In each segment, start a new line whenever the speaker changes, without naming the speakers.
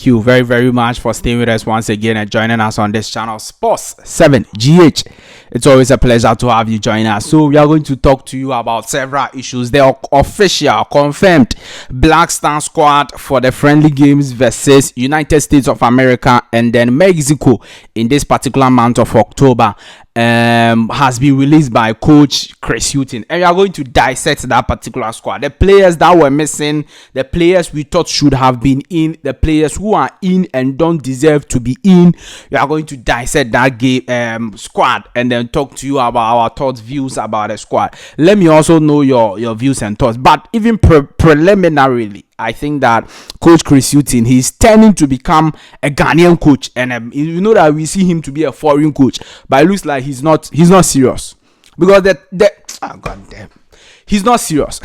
you very, very much for staying with us once again and joining us on this channel, Sports 7 GH. It's always a pleasure to have you join us. So we are going to talk to you about several issues. The official confirmed Black Star squad for the friendly games versus United States of America and then Mexico in this particular month of October has been released by coach Chris Hughton, and we are going to dissect that particular squad, the players that were missing, the players we thought should have been in, the players who are in and don't deserve to be in. We are going to dissect that game squad and then talk to you about our thoughts, views about the squad. Let me also know your views and thoughts, but even preliminarily, I think that Coach Chris Hughton, he's turning to become a Ghanaian coach, and you know that we see him to be a foreign coach, but it looks like he's not serious, because God damn, he's not serious.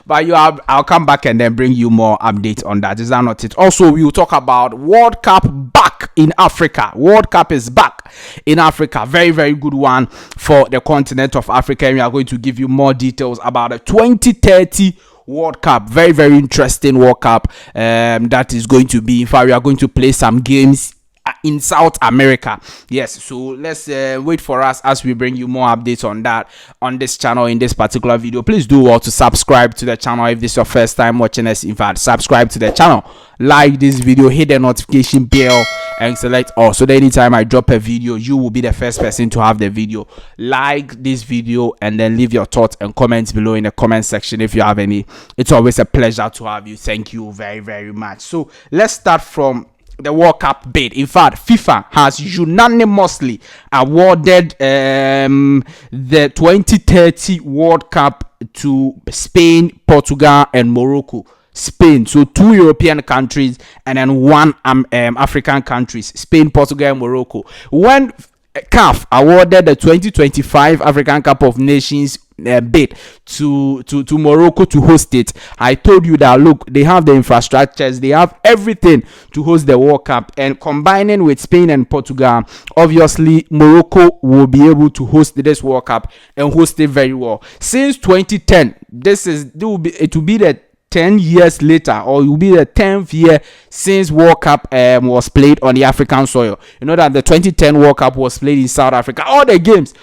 But I'll come back and then bring you more updates on that. Is that not it? Also, we will talk about World Cup back in Africa. World Cup is back in Africa. Very, very good one for the continent of Africa. And we are going to give you more details about the 2030 World Cup. Very, very interesting World Cup that is going to be. In fact, we are going to play some games in South America. Yes, so let's wait for us as we bring you more updates on that on this channel in this particular video. Please do well to subscribe to the channel if this is your first time watching us. In fact, subscribe to the channel, like this video, hit the notification bell and select all, so that anytime I drop a video, you will be the first person to have the video. Like this video and then leave your thoughts and comments below in the comment section if you have any. It's always a pleasure to have you. Thank you very, very much. So let's start from the World Cup bid. In fact, FIFA has unanimously awarded the 2030 World Cup to Spain, Portugal, and Morocco. Spain, so 2 European countries and then 1 African countries, Spain, Portugal, and Morocco. When CAF awarded the 2025 African Cup of Nations bid to Morocco to host it, I told you that look, they have the infrastructures, they have everything to host the World Cup, and combining with Spain and Portugal, obviously Morocco will be able to host this World Cup and host it very well. Since 2010, it will be the 10 years later, or it will be the 10th year since World Cup was played on the African soil. You know that the 2010 World Cup was played in South Africa. All the games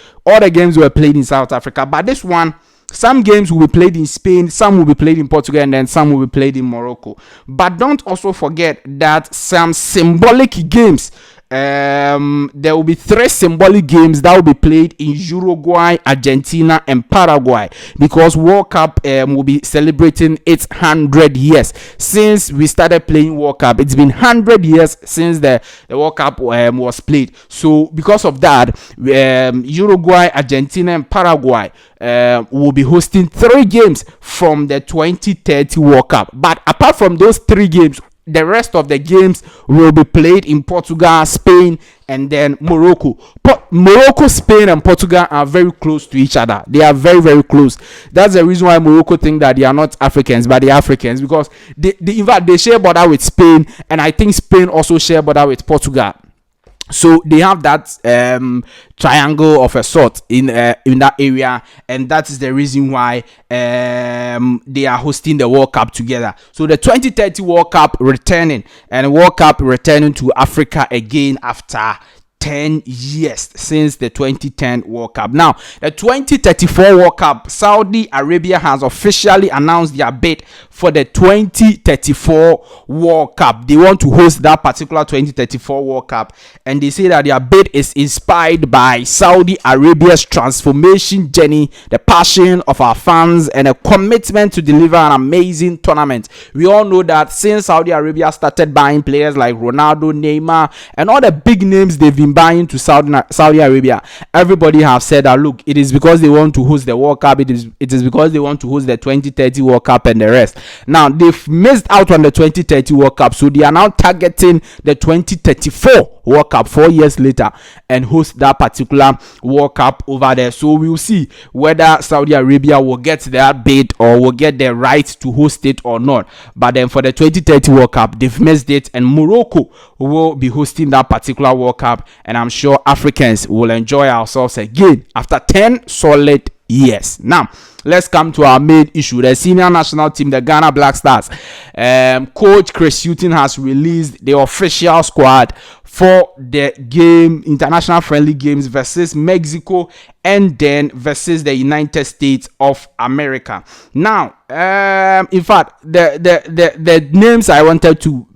were played in South Africa, but this one, some games will be played in Spain, some will be played in Portugal, and then some will be played in Morocco. But don't also forget that some symbolic games, there will be 3 symbolic games that will be played in Uruguay, Argentina, and Paraguay, because World Cup will be celebrating its 100 years since we started playing World Cup. It's been 100 years since the World Cup was played. So because of that, Uruguay, Argentina, and Paraguay will be hosting 3 games from the 2030 World Cup. But apart from those 3 games, the rest of the games will be played in Portugal, Spain, and then Morocco. Morocco, Spain, and Portugal are very close to each other. They are very, very close. That's the reason why Morocco think that they are not Africans, but they are Africans, because in fact they share border with Spain, and I think Spain also share border with Portugal. So they have that triangle of a sort in that area, and that is the reason why they are hosting the World Cup together. So the 2030 World Cup returning, and World Cup returning to Africa again after 10 years since the 2010 World Cup. Now, the 2034 World Cup, Saudi Arabia has officially announced their bid for the 2034 World Cup. They want to host that particular 2034 World Cup, and they say that their bid is inspired by Saudi Arabia's transformation journey, the passion of our fans, and a commitment to deliver an amazing tournament. We all know that since Saudi Arabia started buying players like Ronaldo, Neymar, and all the big names they've been buying to Saudi Arabia, everybody have said that look, it is because they want to host the World Cup, it is because they want to host the 2030 World Cup and the rest. Now they've missed out on the 2030 World Cup, so they are now targeting the 2034 World Cup 4 years later and host that particular World Cup over there. So we'll see whether Saudi Arabia will get their bid or will get the right to host it or not. But then for the 2030 World Cup, they've missed it, and Morocco will be hosting that particular World Cup, and I'm sure Africans will enjoy ourselves again after 10 solid Yes. Now, let's come to our main issue. The senior national team, the Ghana Black Stars. Coach Chris Hughton has released the official squad for the game, international friendly games versus Mexico and then versus the United States of America. Now, in fact, the names I wanted to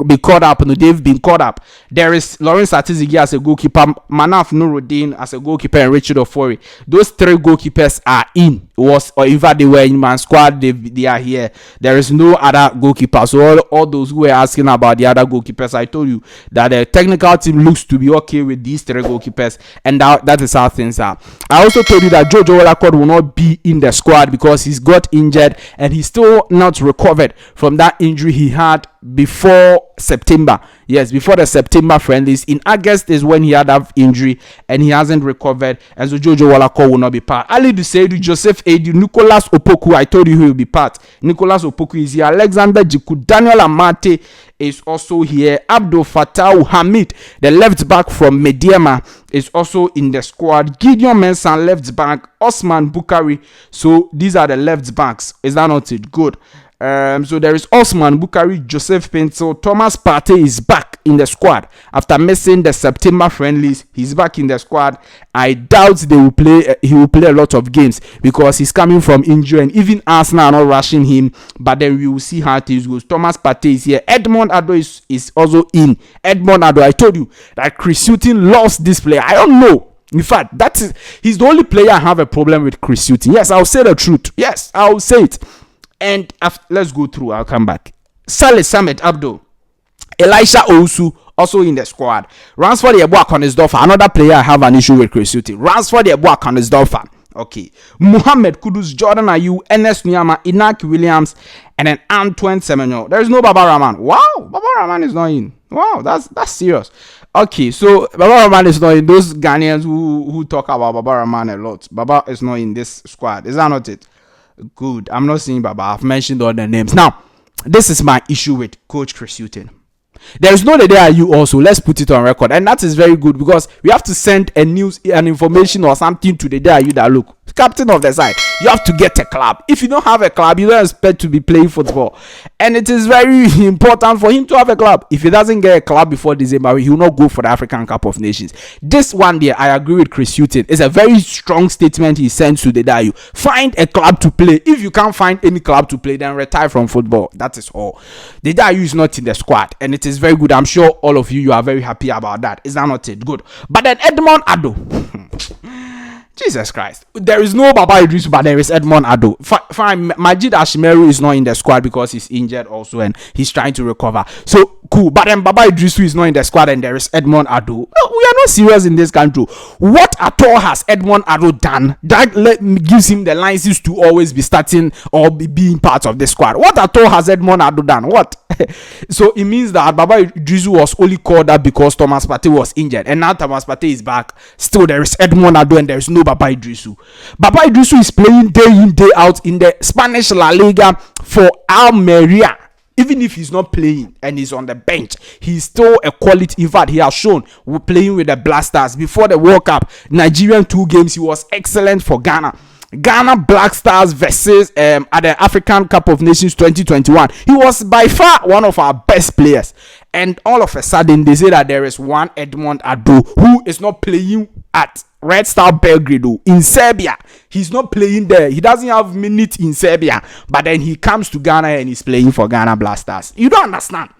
be caught up, no, they've been caught up. There is Lawrence Atizigi as a goalkeeper, Manaf Nuruddin as a goalkeeper, and Richard Ofori. Those three goalkeepers are in. Or in fact, they were in my squad. They are here. There is no other goalkeeper. So all those who were asking about the other goalkeepers, I told you that the technical team looks to be okay with these three goalkeepers, and that is how things are. I also told you that Jojo Olakod will not be in the squad because he's got injured and he's still not recovered from that injury he had before September. Yes, before the September friendlies. In August is when he had that injury and he hasn't recovered, and so Jojo Olakod will not be part. Ali Duseidu, Joseph Edu, Nicholas Opoku, I told you he will be part. Nicholas Opoku is here. Alexander Jiku, Daniel Amate is also here. Abdul Fattah Hamid, the left back from Mediema, is also in the squad. Gideon Mensah, left back. Osman Bukari. So these are the left backs. Is that not it? Good. So there is Osman Bukari, Joseph Pencil, Thomas Partey is back in the squad after missing the September friendlies. He's back in the squad. I doubt they will play. He will play a lot of games because he's coming from injury, and even Arsenal are not rushing him. But then we will see how things goes. Thomas Partey is here. Edmond Ado is also in. Edmond Ado, I told you that Chris Hughton lost this player. I don't know. In fact, he's the only player I have a problem with. Chris Hughton. Yes, I'll say the truth. Yes, I'll say it. And let's go through. I'll come back. Saleh Samet Abdul, Elisha Owusu also in the squad. Ransford Yeboah Konisdorfer, another player I have an issue with Chris Hughton. Ransford Yeboah Konisdorfer. Okay. Muhammad Kudus, Jordan Ayew, Ernest Nyama, Inaki Williams, and then Antoine Semenyo. There is no Baba Rahman. Wow, Baba Rahman is not in. Wow, that's serious. Okay, so Baba Rahman is not in. Those Ghanaians who talk about Baba Rahman a lot, Baba is not in this squad. Is that not it? Good. I'm not seeing Baba. I've mentioned all the names. Now, this is my issue with Coach Chris Hughton. There is no Dede Ayew also. Let's put it on record. And that is very good because we have to send an information or something to Dede Ayew that, look, captain of the side, you have to get a club. If you don't have a club, you don't expect to be playing football. And it is very important for him to have a club. If he doesn't get a club before December, he will not go for the African Cup of Nations. This one there, I agree with Chris Hughton. It's a very strong statement he sends to Dede Ayew. Find a club to play. If you can't find any club to play, then retire from football. That is all. Dede Ayew is not in the squad, and it is very good. I'm sure all of you are very happy about that. Is that not it? Good. But then Edmond Ado. Jesus Christ. There is no Baba Iddrisu, but there is Edmond Ado. Fine. Majid Ashimeru is not in the squad because he's injured also and he's trying to recover. So, cool. But then Baba Iddrisu is not in the squad and there is Edmond Ado. We are not serious in this country. What at all has Edmond Ado done that gives him the license to always be starting or being part of the squad? What at all has Edmond Ado done? What? So, it means that Baba Iddrisu was only called up because Thomas Partey was injured. And now Thomas Partey is back. Still, there is Edmond Ado and there is no Baba Iddrisu. Baba Iddrisu is playing day in, day out in the Spanish La Liga for Almeria. Even if he's not playing and he's on the bench, he's still a quality. In fact, he has shown playing with the Blasters before the World Cup. Nigerian 2 games, he was excellent for Ghana. Ghana Black Stars versus at the African Cup of Nations 2021. He was by far one of our best players. And all of a sudden, they say that there is one Edmond Ado who is not playing at Red Star Belgrade in Serbia. He's not playing there. He doesn't have minutes in Serbia. But then he comes to Ghana and he's playing for Ghana Blasters. You don't understand.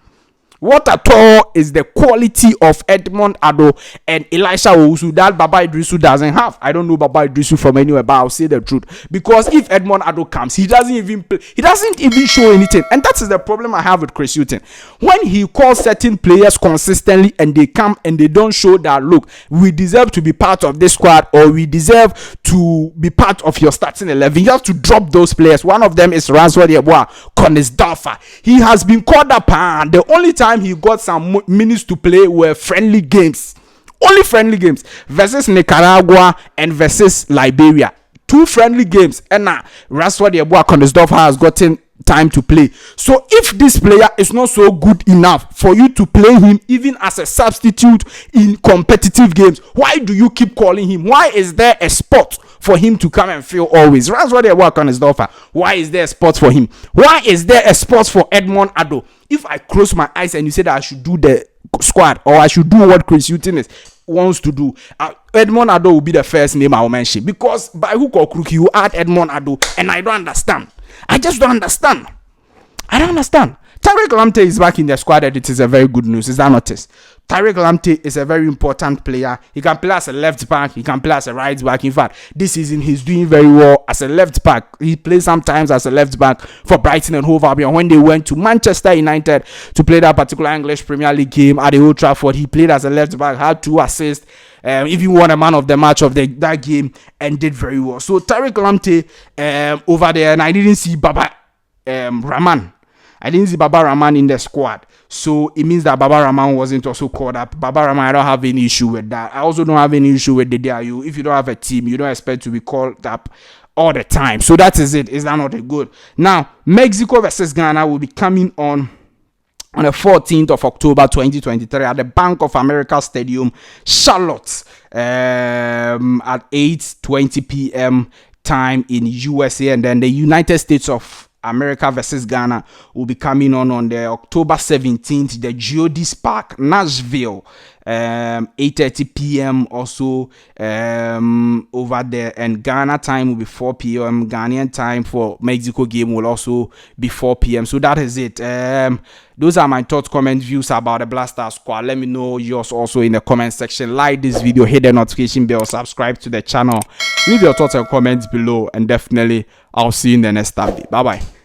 What at all is the quality of Edmond Ado and Elisha Owusu that Baba Iddrisu doesn't have? I don't know Baba Iddrisu from anywhere, but I'll say the truth. Because if Edmond Ado comes, he doesn't even play. He doesn't even show anything. And that is the problem I have with Chris Hughton. When he calls certain players consistently and they come and they don't show that, look, we deserve to be part of this squad or we deserve to be part of your starting 11, you have to drop those players. One of them is Ransford Yeboah Konisdorfer. He has been called up, and the only time he got some minutes to play were friendly games. Only friendly games versus Nicaragua and versus Liberia. 2 friendly games, and now Ransford Yeboah Konisdorfer has gotten time to play. So if this player is not so good enough for you to play him even as a substitute in competitive games, why do you keep calling him? Why is there a spot for him to come and feel always. That's what they work on his offer. Why is there a spot for him? Why is there a spot for Edmond Ado? If I close my eyes and you say that I should do the squad or I should do what Chris Hughton wants to do, Edmond Ado will be the first name I will mention, because by hook or crook you add Edmond Ado, and I don't understand. I just don't understand. I don't understand. Tariq Lamptey is back in the squad, and it is a very good news. Is that not it? Tariq Lamptey is a very important player. He can play as a left back. He can play as a right back. In fact, this season he's doing very well as a left back. He plays sometimes as a left back for Brighton and Hove Albion. When they went to Manchester United to play that particular English Premier League game at the Old Trafford, he played as a left back, had 2 assists, even won a man of the match of that game, and did very well. So Tariq Lamptey over there, and I didn't see Baba Rahman. I didn't see Baba Rahman in the squad. So it means that Baba Rahman wasn't also called up. Baba Rahman, I don't have any issue with that. I also don't have any issue with Dede Ayew. If you don't have a team, you don't expect to be called up all the time. So that is it. Is that not good? Now, Mexico versus Ghana will be coming on the 14th of October 2023 at the Bank of America Stadium, Charlotte, at 8:20 p.m. time in USA. And then the United States of America versus Ghana will be coming on the October 17th, the Geodis Park, Nashville, 8:30 p.m. also over there, and Ghana time will be 4 p.m. Ghanaian time for Mexico game will also be 4 p.m. So that is it. Those are my thoughts, comments, views about the Blaster squad. Let me know yours also in the comment section. Like this video, hit the notification bell, subscribe to the channel, leave your thoughts and comments below, and definitely I'll see you in the next update. Bye bye.